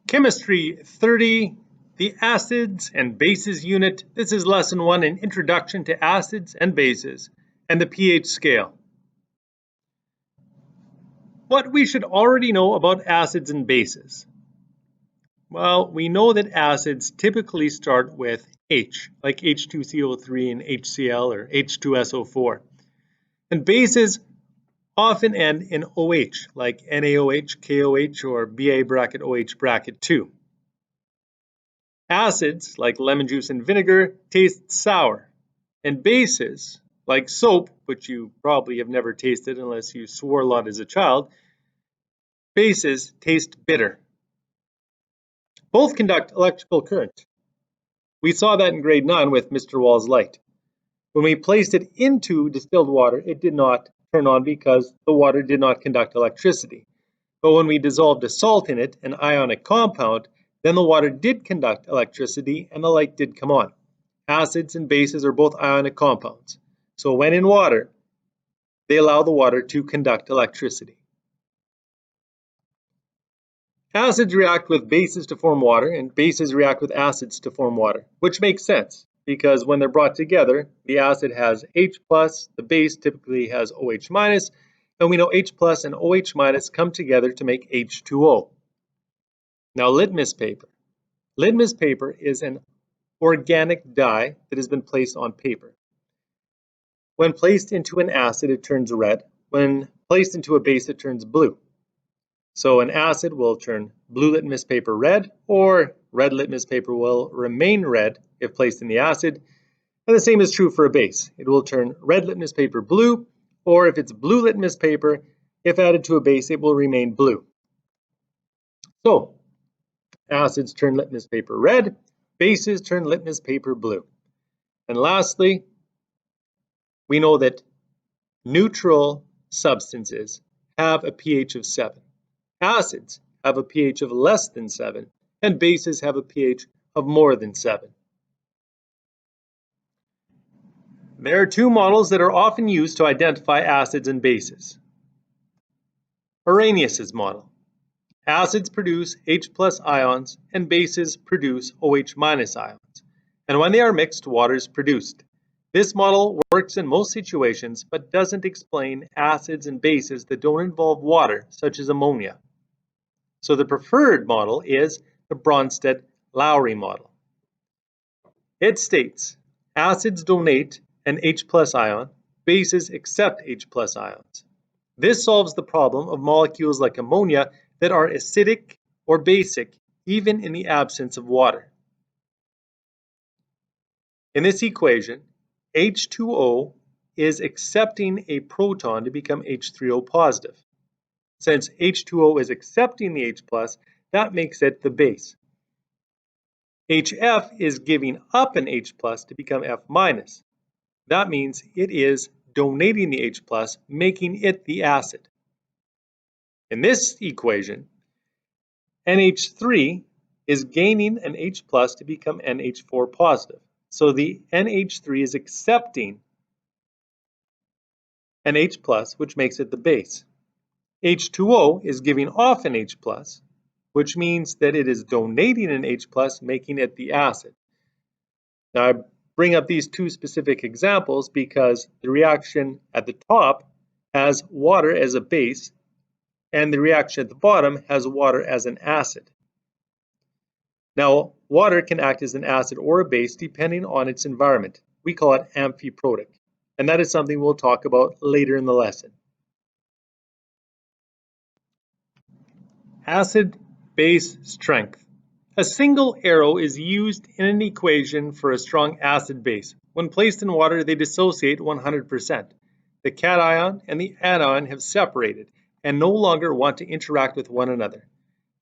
Chemistry 30, the Acids and Bases unit. This is lesson 1, an introduction to acids and bases, and the pH scale. What we should already know about acids and bases. Well, we know that acids typically start with H, like H2CO3 and HCl or H2SO4. And bases often end in OH, like NaOH, KOH, or Ba(OH)2. Acids, like lemon juice and vinegar, taste sour, and bases, like soap, which you probably have never tasted unless you swore a lot as a child, bases taste bitter. Both conduct electrical current. We saw that in grade 9 with Mr. Wall's light. When we placed it into distilled water, it did not turn on because the water did not conduct electricity. But when we dissolved a salt in it, an ionic compound, then the water did conduct electricity and the light did come on. Acids and bases are both ionic compounds. So when in water, they allow the water to conduct electricity. Acids react with bases to form water, and bases react with acids to form water, which makes sense because when they're brought together, the acid has H+, the base typically has OH-, and we know H+ and OH- come together to make H2O. Now, litmus paper. Litmus paper is an organic dye that has been placed on paper. When placed into an acid, it turns red. When placed into a base, it turns blue. So an acid will turn blue litmus paper red, or red litmus paper will remain red if placed in the acid. And the same is true for a base. It will turn red litmus paper blue, or if it's blue litmus paper, if added to a base, it will remain blue. So acids turn litmus paper red, bases turn litmus paper blue. And lastly, we know that neutral substances have a pH of 7. Acids have a pH of less than 7, and bases have a pH of more than 7. There are two models that are often used to identify acids and bases. Arrhenius's model. Acids produce H+ ions, and bases produce OH- ions. And when they are mixed, water is produced. This model works in most situations, but doesn't explain acids and bases that don't involve water, such as ammonia. So the preferred model is the Bronsted-Lowry model. It states, acids donate an H+ ion, bases accept H+ ions. This solves the problem of molecules like ammonia that are acidic or basic, even in the absence of water. In this equation, H2O is accepting a proton to become H3O positive. Since H2O is accepting the H+, that makes it the base. HF is giving up an H+ to become F-. That means it is donating the H+, making it the acid. In this equation, NH3 is gaining an H+ to become NH4 positive. So the NH3 is accepting an H+, which makes it the base. H2O is giving off an H+, which means that it is donating an H+, making it the acid. Now, I bring up these two specific examples because the reaction at the top has water as a base, and the reaction at the bottom has water as an acid. Now, water can act as an acid or a base depending on its environment. We call it amphiprotic, and that is something we'll talk about later in the lesson. Acid-base strength. A single arrow is used in an equation for a strong acid base. When placed in water, they dissociate 100%. The cation and the anion have separated and no longer want to interact with one another.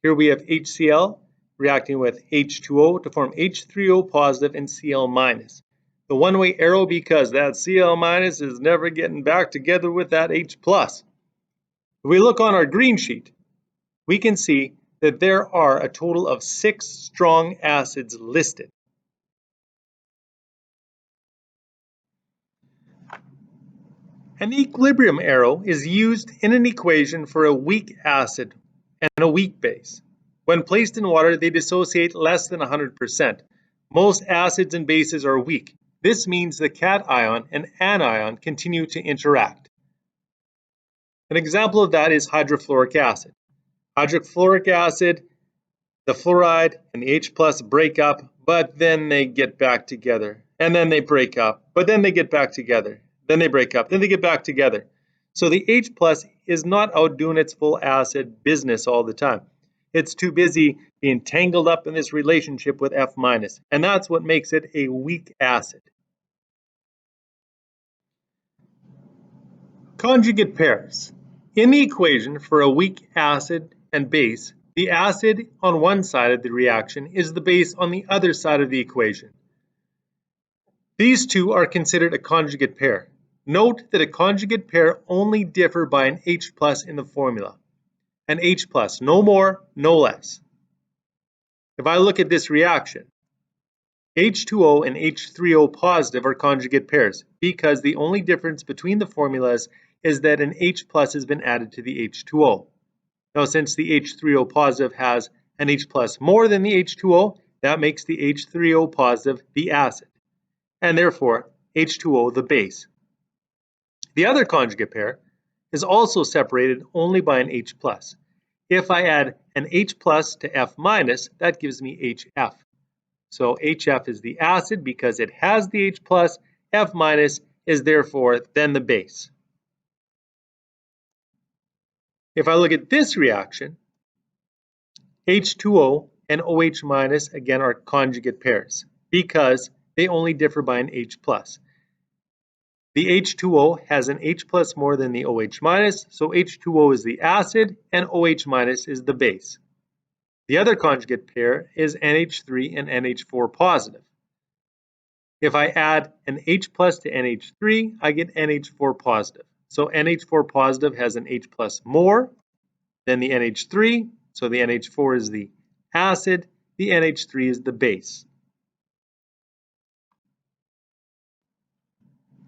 Here we have HCl reacting with H2O to form H3O positive and Cl minus. The one-way arrow because that Cl minus is never getting back together with that H plus. If we look on our green sheet, we can see that there are a total of 6 strong acids listed. An equilibrium arrow is used in an equation for a weak acid and a weak base. When placed in water, they dissociate less than 100%. Most acids and bases are weak. This means the cation and anion continue to interact. An example of that is hydrofluoric acid. Hydrofluoric acid, the fluoride and the H plus break up, but then they get back together. And then they break up, but then they get back together. Then they break up, then they get back together. So the H plus is not out doing its full acid business all the time. It's too busy being tangled up in this relationship with F minus, and that's what makes it a weak acid. Conjugate pairs. In the equation for a weak acid and base, the acid on one side of the reaction is the base on the other side of the equation. These two are considered a conjugate pair. Note that a conjugate pair only differ by an H plus in the formula. An H plus, no more, no less. If I look at this reaction, H2O and H3O positive are conjugate pairs because the only difference between the formulas is that an H plus has been added to the H2O. Now, since the H3O positive has an H plus more than the H2O, that makes the H3O positive the acid, and therefore H2O the base. The other conjugate pair is also separated only by an H plus. If I add an H plus to F minus, that gives me HF. So HF is the acid because it has the H plus, F minus is therefore then the base. If I look at this reaction, H2O and OH minus again are conjugate pairs because they only differ by an H plus. The H2O has an H plus more than the OH minus, so H2O is the acid and OH minus is the base. The other conjugate pair is NH3 and NH4 positive. If I add an H plus to NH3, I get NH4 positive. So NH4 positive has an H plus more than the NH3, so the NH4 is the acid, the NH3 is the base.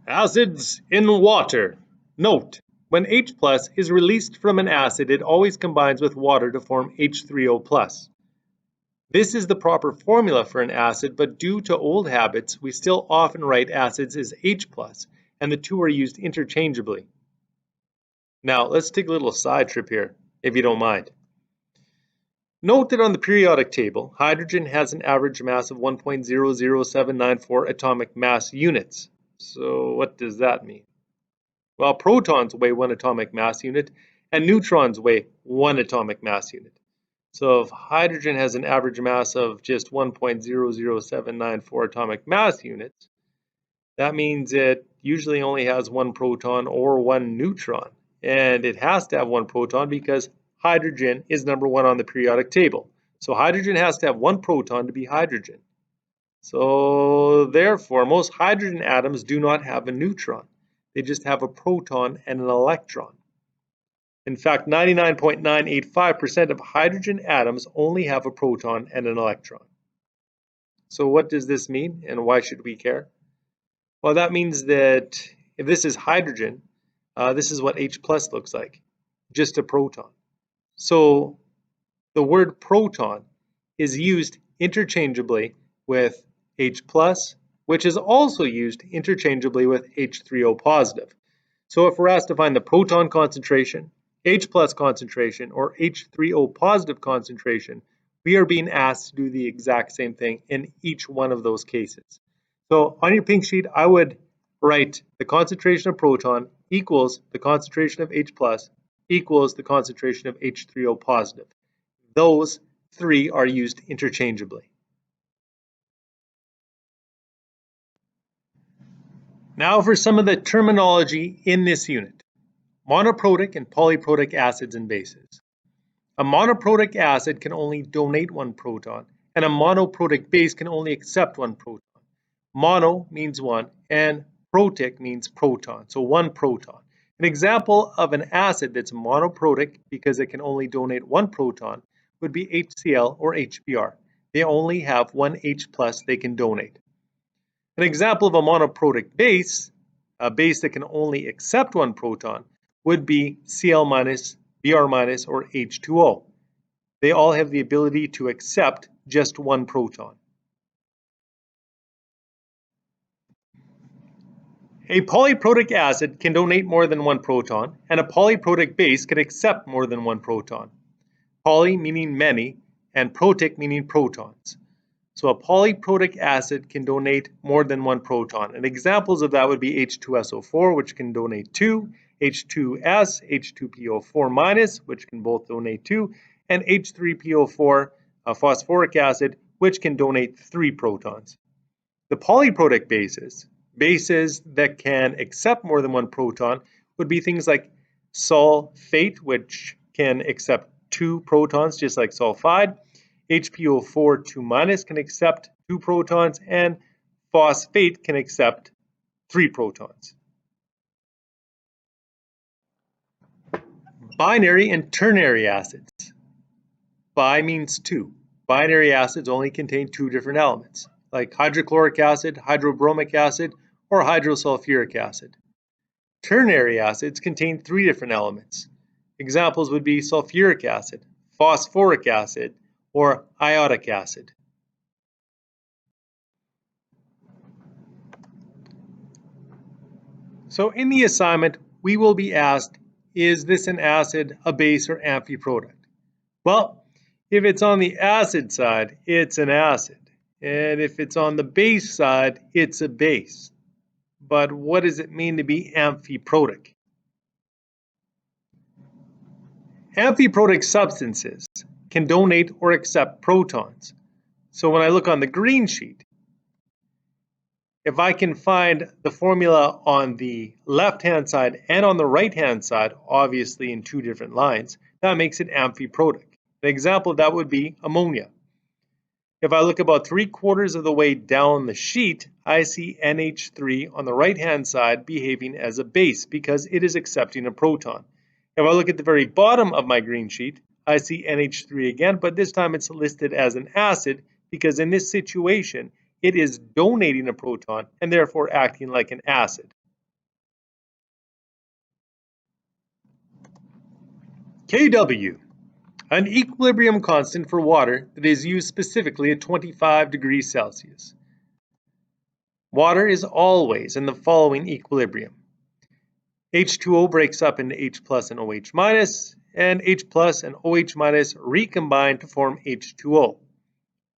Acids in water. Note, when H plus is released from an acid, it always combines with water to form H3O plus. This is the proper formula for an acid, but due to old habits, we still often write acids as H plus, and the two are used interchangeably. Now, let's take a little side trip here, if you don't mind. Note that on the periodic table, hydrogen has an average mass of 1.00794 atomic mass units. So what does that mean? Well, protons weigh 1 atomic mass unit, and neutrons weigh 1 atomic mass unit. So if hydrogen has an average mass of just 1.00794 atomic mass units, that means it usually only has 1 proton or 1 neutron. And it has to have 1 proton because hydrogen is number 1 on the periodic table. So hydrogen has to have 1 proton to be hydrogen. So therefore, most hydrogen atoms do not have a neutron. They just have a proton and an electron. In fact, 99.985% of hydrogen atoms only have a proton and an electron. So what does this mean and why should we care? Well, that means that if this is hydrogen, this is what H plus looks like, just a proton. So the word proton is used interchangeably with H plus, which is also used interchangeably with H3O positive. So if we're asked to find the proton concentration, H plus concentration, or H3O positive concentration, we are being asked to do the exact same thing in each one of those cases. So on your pink sheet, I would write the concentration of proton equals the concentration of H plus equals the concentration of H3O positive. Those three are used interchangeably. Now for some of the terminology in this unit. Monoprotic and polyprotic acids and bases. A monoprotic acid can only donate 1 proton, and a monoprotic base can only accept 1 proton. Mono means 1, and protic means proton, so 1 proton. An example of an acid that's monoprotic because it can only donate 1 proton would be HCl or HBr. They only have 1 H plus they can donate. An example of a monoprotic base, a base that can only accept 1 proton, would be Cl minus, Br minus, or H2O. they all have the ability to accept just one proton. A polyprotic acid can donate more than one proton, and a polyprotic base can accept more than one proton. Poly meaning many, and protic meaning protons. So a polyprotic acid can donate more than one proton. And examples of that would be H2SO4, which can donate 2, H2S, H2PO4-, which can both donate 2, and H3PO4, phosphoric acid, which can donate 3 protons. The polyprotic bases that can accept more than one proton would be things like sulfate, which can accept 2 protons, just like sulfide. HPO4 2- can accept 2 protons, and phosphate can accept 3 protons. Binary and ternary acids. Bi means 2. Binary acids only contain 2 different elements, like hydrochloric acid, hydrobromic acid, or hydrosulfuric acid. Ternary acids contain 3 different elements. Examples would be sulfuric acid, phosphoric acid, or iodic acid. So in the assignment, we will be asked, is this an acid, a base, or amphiprotic? Well, if it's on the acid side, it's an acid. And if it's on the base side, it's a base. But what does it mean to be amphiprotic? Amphiprotic substances can donate or accept protons. So when I look on the green sheet, if I can find the formula on the left-hand side and on the right-hand side, obviously in 2 different lines, that makes it amphiprotic. An example of that would be ammonia. If I look about 3/4 of the way down the sheet, I see NH3 on the right-hand side behaving as a base because it is accepting a proton. If I look at the very bottom of my green sheet, I see NH3 again, but this time it's listed as an acid because in this situation, it is donating a proton and therefore acting like an acid. Kw, an equilibrium constant for water that is used specifically at 25 degrees Celsius. Water is always in the following equilibrium. H2O breaks up into H plus and OH-, and H plus and OH- recombine to form H2O.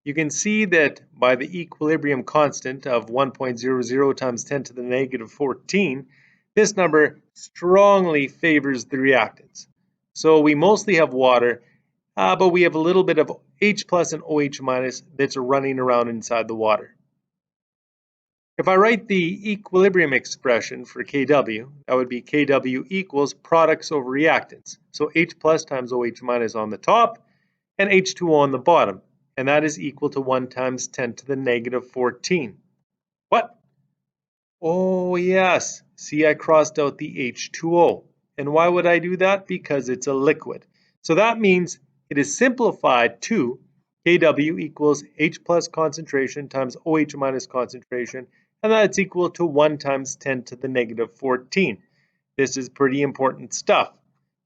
You can see that by the equilibrium constant of 1.00 times 10 to the negative 14, this number strongly favors the reactants. So we mostly have water, but we have a little bit of H plus and OH- that's running around inside the water. If I write the equilibrium expression for Kw, that would be Kw equals products over reactants. So H plus times OH- on the top and H2O on the bottom. And that is equal to 1 times 10 to the negative 14. What? Oh, yes. See, I crossed out the H2O. And why would I do that? Because it's a liquid. So that means it is simplified to Kw equals H plus concentration times OH- concentration, and that's equal to 1 times 10 to the negative 14. This is pretty important stuff.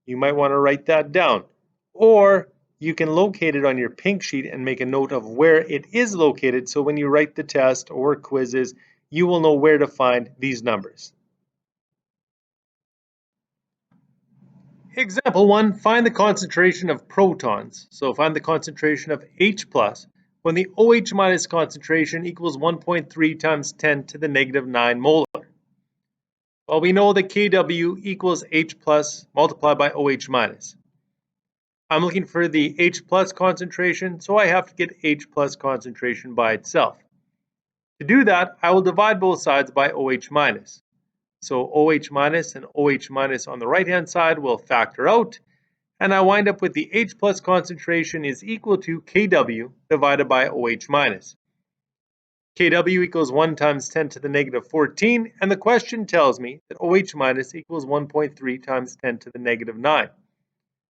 You might want to write that down. Or you can locate it on your pink sheet and make a note of where it is located, so when you write the test or quizzes, you will know where to find these numbers. Example 1, find the concentration of protons. So find the concentration of H plus when the OH- concentration equals 1.3 times 10 to the negative 9 molar. Well, we know that Kw equals H plus multiplied by OH-. I'm looking for the H plus concentration, so I have to get H plus concentration by itself. To do that, I will divide both sides by OH-. So OH- and OH- on the right-hand side will factor out, and I wind up with the H plus concentration is equal to Kw divided by OH-. Kw equals 1 times 10 to the negative 14, and the question tells me that OH- equals 1.3 times 10 to the negative 9.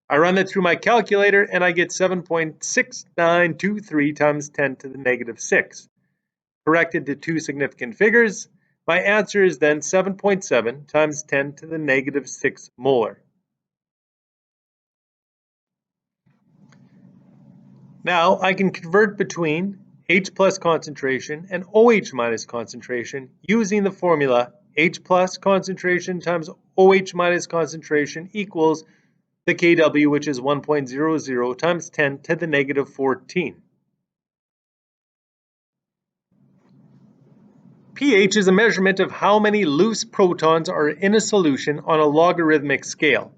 I run that through my calculator and I get 7.6923 times 10 to the negative 6. Corrected to 2 significant figures, my answer is then 7.7 times 10 to the negative 6 molar. Now I can convert between H plus concentration and OH minus concentration using the formula H plus concentration times OH minus concentration equals the kW, which is 1.00 times 10 to the negative 14. pH is a measurement of how many loose protons are in a solution on a logarithmic scale.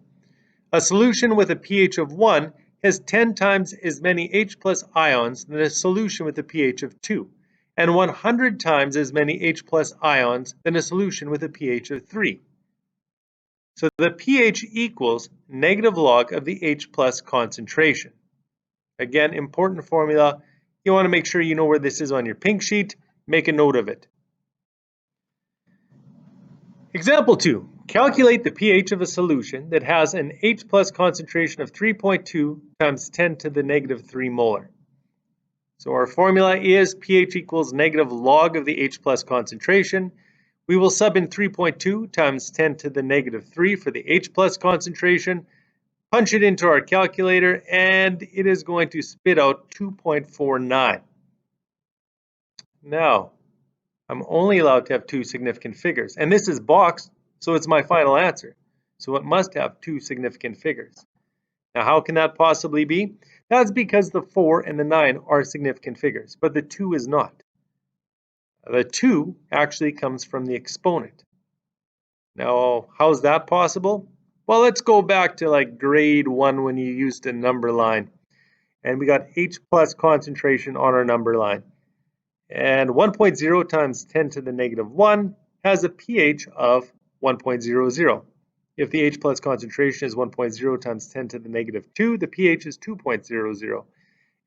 A solution with a pH of 1 has 10 times as many H plus ions than a solution with a pH of 2, and 100 times as many H plus ions than a solution with a pH of 3. So the pH equals negative log of the H plus concentration. Again, important formula. You want to make sure you know where this is on your pink sheet. Make a note of it. Example 2. Calculate the pH of a solution that has an H plus concentration of 3.2 times 10 to the negative 3 molar. So our formula is pH equals negative log of the H plus concentration. We will sub in 3.2 times 10 to the negative 3 for the H plus concentration, punch it into our calculator, and it is going to spit out 2.49. Now, I'm only allowed to have two significant figures, and this is boxed, so it's my final answer. So it must have two significant figures. Now, how can that possibly be? That's because the 4 and the 9 are significant figures, but the 2 is not. The 2 actually comes from the exponent. Now, how's that possible? Well, let's go back to like grade 1 when you used a number line. And we got H plus concentration on our number line. And 1.0 times 10 to the negative 1 has a pH of 1.00. If the H plus concentration is 1.0 times 10 to the negative 2, the pH is 2.00.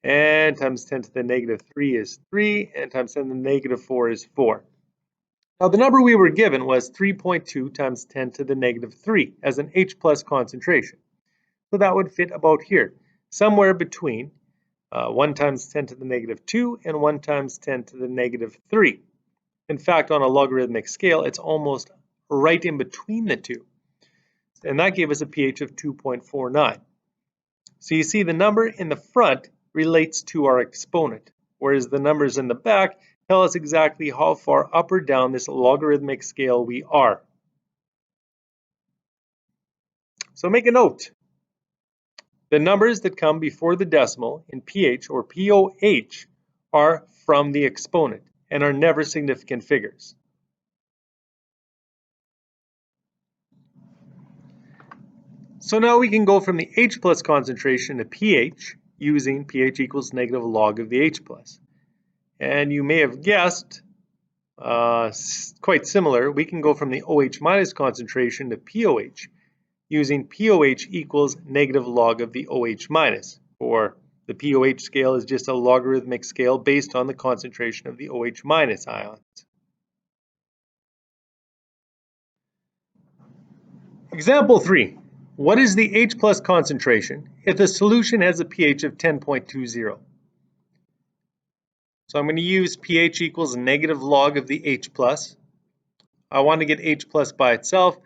And times 10 to the negative 3 is 3, and times 10 to the negative 4 is 4. Now the number we were given was 3.2 times 10 to the negative 3 as an H plus concentration. So that would fit about here, somewhere between 1 times 10 to the negative 2 and 1 times 10 to the negative 3. In fact, on a logarithmic scale, it's almost right in between the two. And that gave us a pH of 2.49. So you see the number in the front relates to our exponent, whereas the numbers in the back tell us exactly how far up or down this logarithmic scale we are. So make a note. The numbers that come before the decimal in pH or POH are from the exponent and are never significant figures. So now we can go from the H plus concentration to pH using pH equals negative log of the H plus. And you may have guessed, quite similar, we can go from the OH minus concentration to POH using POH equals negative log of the OH minus, or the POH scale is just a logarithmic scale based on the concentration of the OH minus ions. Example 3. What is the H plus concentration if the solution has a pH of 10.20? So I'm going to use pH equals negative log of the H plus. I want to get H plus by itself.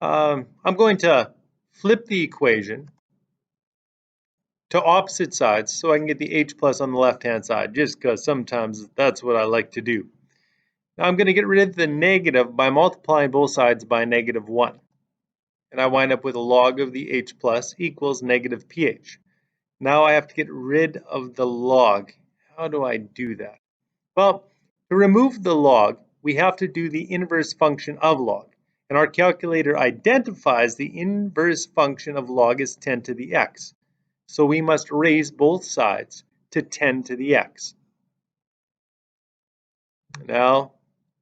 I'm going to flip the equation to opposite sides so I can get the H plus on the left-hand side, just because sometimes that's what I like to do. Now I'm going to get rid of the negative by multiplying both sides by negative 1. And I wind up with a log of the H plus equals negative pH. Now I have to get rid of the log. How do I do that? Well, to remove the log, we have to do the inverse function of log. And our calculator identifies the inverse function of log as 10 to the x. So we must raise both sides to 10 to the x. Now,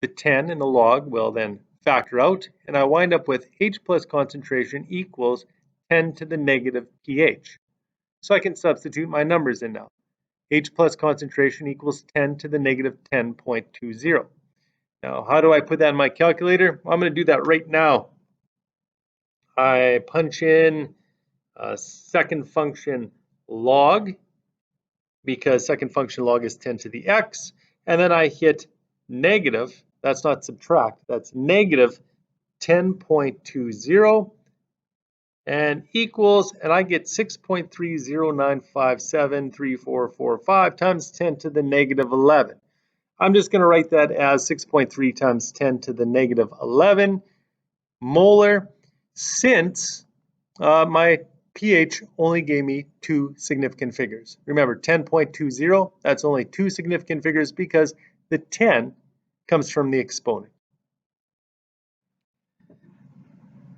the 10 and the log will then factor out, and I wind up with H plus concentration equals 10 to the negative pH. So I can substitute my numbers in now. H plus concentration equals 10 to the negative 10.20. Now, how do I put that in my calculator? Well, I'm going to do that right now. I punch in second function log, because second function log is 10 to the x, and then I hit negative, that's not subtract, that's negative 10.20 and equals, and I get 6.3095734445 times 10 to the negative 11. I'm just going to write that as 6.3 times 10 to the negative 11 molar, since my pH only gave me two significant figures. Remember, 10.20, that's only two significant figures because the 10 comes from the exponent.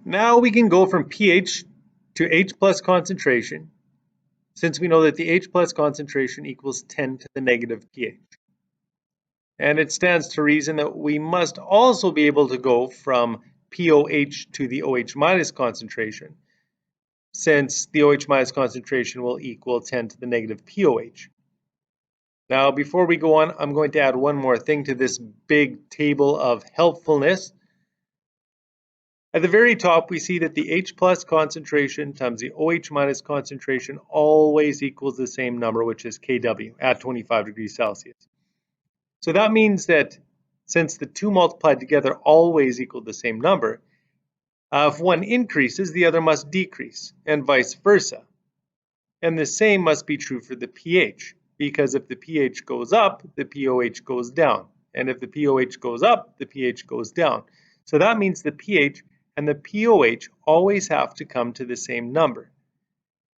Now we can go from pH to H plus concentration, since we know that the H plus concentration equals 10 to the negative pH. And it stands to reason that we must also be able to go from POH to the OH minus concentration, since the OH minus concentration will equal 10 to the negative POH. Now, before we go on, I'm going to add one more thing to this big table of helpfulness. At the very top, we see that the H plus concentration times the OH minus concentration always equals the same number, which is Kw at 25 degrees Celsius. So that means that since the two multiplied together always equal the same number, if one increases, the other must decrease, and vice versa. And the same must be true for the pH, because if the pH goes up, the POH goes down. And if the POH goes up, the pH goes down. So that means the pH and the POH always have to come to the same number.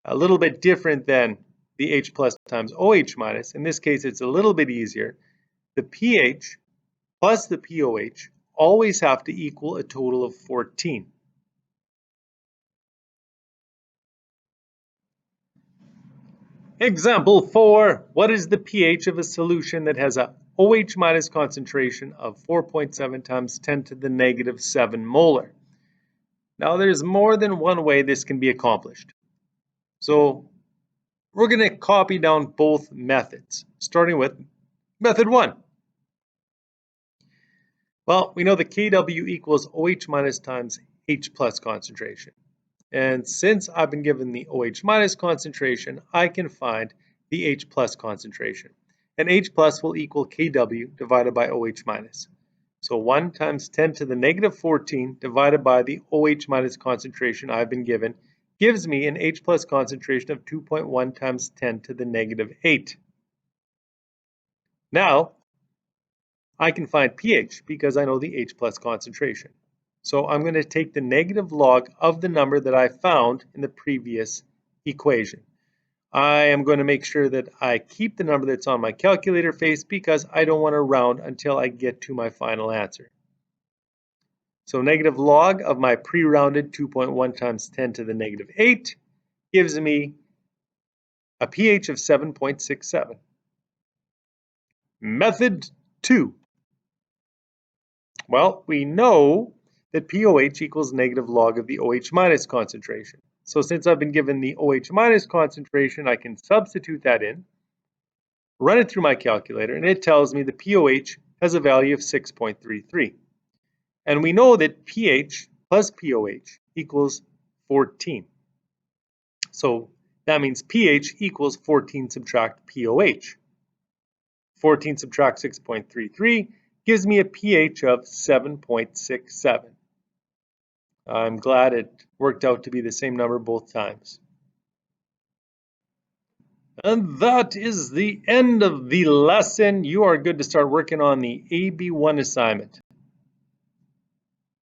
A little bit different than the H plus times OH minus. In this case, it's a little bit easier. The pH plus the POH always have to equal a total of 14. Example 4. What is the pH of a solution that has a OH minus concentration of 4.7 times 10 to the negative 7 molar? Now, there's more than one way this can be accomplished. So we're going to copy down both methods, starting with method 1. Well, we know that Kw equals OH minus times H plus concentration. And since I've been given the OH minus concentration, I can find the H plus concentration. And H plus will equal Kw divided by OH minus. So 1 times 10 to the negative 14 divided by the OH minus concentration I've been given gives me an H plus concentration of 2.1 times 10 to the negative 8. Now, I can find pH because I know the H plus concentration. So I'm going to take the negative log of the number that I found in the previous equation. I am going to make sure that I keep the number that's on my calculator face because I don't want to round until I get to my final answer. So negative log of my pre-rounded 2.1 times 10 to the negative 8 gives me a pH of 7.67. Method 2. Well, we know that POH equals negative log of the OH minus concentration. So since I've been given the OH minus concentration, I can substitute that in, run it through my calculator, and it tells me the POH has a value of 6.33. And we know that pH plus POH equals 14. So that means pH equals 14 subtract POH. 14 subtract 6.33 gives me a pH of 7.67. I'm glad it worked out to be the same number both times. And that is the end of the lesson. You are good to start working on the AB1 assignment.